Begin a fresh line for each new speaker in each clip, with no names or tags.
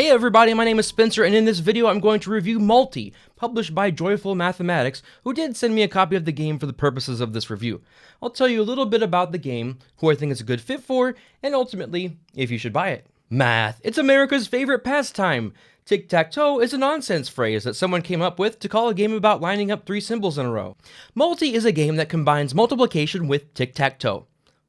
Hey everybody, my name is Spencer, and in this video I'm going to review Multi, published by Joyful Mathematics, who did send me a copy of the game for the purposes of this review. I'll tell you a little bit about the game, who I think it's a good fit for, and ultimately, if you should buy it. Math. It's America's favorite pastime. Tic-tac-toe is a nonsense phrase that someone came up with to call a game about lining up 3 symbols in a row. Multi is a game that combines multiplication with tic-tac-toe.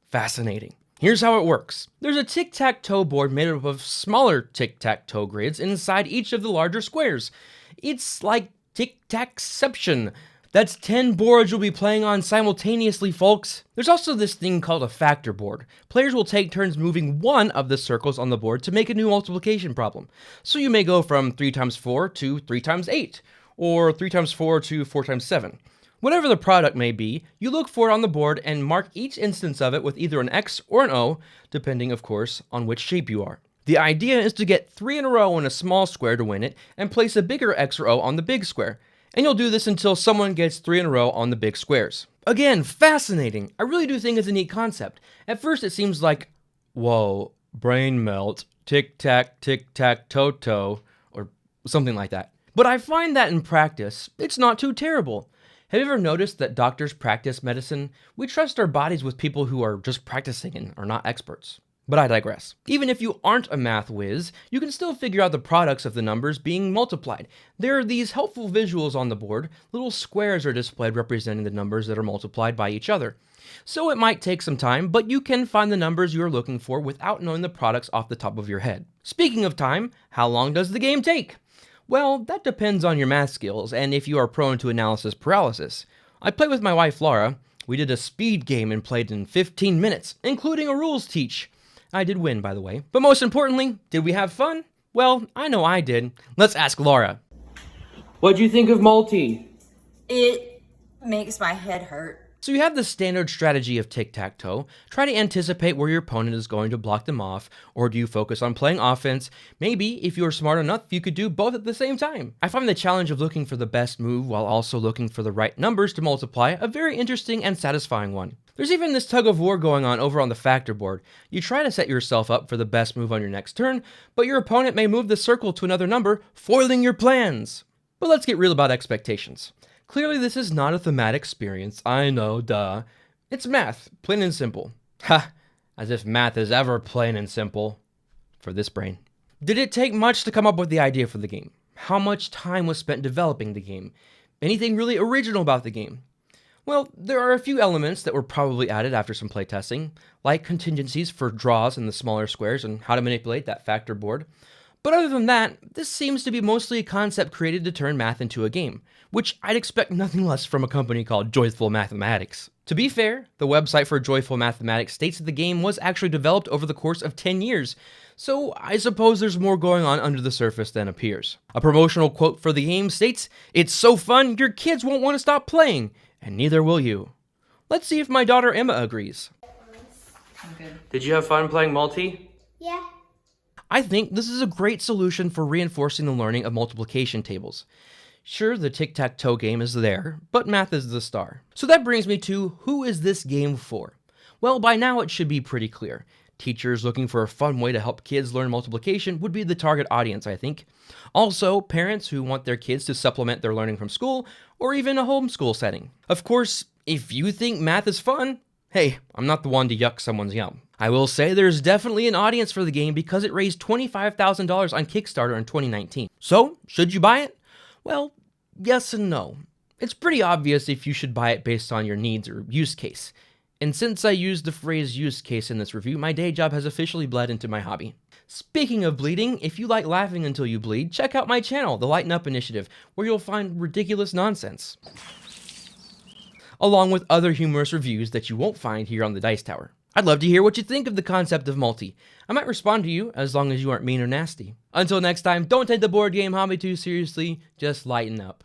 Fascinating. Here's how it works. There's a tic-tac-toe board made up of smaller tic-tac-toe grids inside each of the larger squares. It's like tic-tacception. That's 10 boards you'll be playing on simultaneously, folks. There's also this thing called a factor board. Players will take turns moving one of the circles on the board to make a new multiplication problem. So you may go from 3 times 4 to 3 times 8, or 3 times 4 to 4 times 7. Whatever the product may be, you look for it on the board and mark each instance of it with either an X or an O, depending, of course, on which shape you are. The idea is to get 3 in a row in a small square to win it, and place a bigger X or O on the big square. And you'll do this until someone gets 3 in a row on the big squares. Again, fascinating! I really do think it's a neat concept. At first it seems like, whoa, brain melt, tic-tac-toe-toe, or something like that. But I find that in practice, it's not too terrible. Have you ever noticed that doctors practice medicine? We trust our bodies with people who are just practicing and are not experts. But I digress. Even if you aren't a math whiz, you can still figure out the products of the numbers being multiplied. There are these helpful visuals on the board. Little squares are displayed representing the numbers that are multiplied by each other. So it might take some time, but you can find the numbers you are looking for without knowing the products off the top of your head. Speaking of time, how long does the game take? Well, that depends on your math skills and if you are prone to analysis paralysis. I played with my wife Laura. We did a speed game and played in 15 minutes, including a rules teach. I did win, by the way. But most importantly, did we have fun? Well, I know I did. Let's ask Laura. What'd you think of Multi?
It makes my head hurt.
So you have the standard strategy of tic-tac-toe. Try to anticipate where your opponent is going to block them off, or do you focus on playing offense? Maybe, if you're smart enough, you could do both at the same time. I find the challenge of looking for the best move while also looking for the right numbers to multiply a very interesting and satisfying one. There's even this tug of war going on over on the factor board. You try to set yourself up for the best move on your next turn, but your opponent may move the circle to another number, foiling your plans. But let's get real about expectations. Clearly this is not a thematic experience, I know, duh. It's math, plain and simple. Ha! As if math is ever plain and simple. For this brain. Did it take much to come up with the idea for the game? How much time was spent developing the game? Anything really original about the game? Well, there are a few elements that were probably added after some playtesting, like contingencies for draws in the smaller squares and how to manipulate that factor board. But other than that, this seems to be mostly a concept created to turn math into a game, which I'd expect nothing less from a company called Joyful Mathematics. To be fair, the website for Joyful Mathematics states that the game was actually developed over the course of 10 years, so I suppose there's more going on under the surface than appears. A promotional quote for the game states, "It's so fun, your kids won't want to stop playing, and neither will you." Let's see if my daughter Emma agrees.
I'm good.
Did you have fun playing Multi?
Yeah.
I think this is a great solution for reinforcing the learning of multiplication tables. Sure, the tic-tac-toe game is there, but math is the star. So that brings me to, who is this game for? Well, by now it should be pretty clear. Teachers looking for a fun way to help kids learn multiplication would be the target audience, I think. Also, parents who want their kids to supplement their learning from school, or even a homeschool setting. Of course, if you think math is fun, hey, I'm not the one to yuck someone's yum. I will say there's definitely an audience for the game because it raised $25,000 on Kickstarter in 2019. So, should you buy it? Well, yes and no. It's pretty obvious if you should buy it based on your needs or use case. And since I used the phrase use case in this review, my day job has officially bled into my hobby. Speaking of bleeding, if you like laughing until you bleed, check out my channel, the Lighten Up Initiative, where you'll find ridiculous nonsense. Along with other humorous reviews that you won't find here on the Dice Tower. I'd love to hear what you think of the concept of Multi. I might respond to you, as long as you aren't mean or nasty. Until next time, don't take the board game hobby too seriously, just lighten up.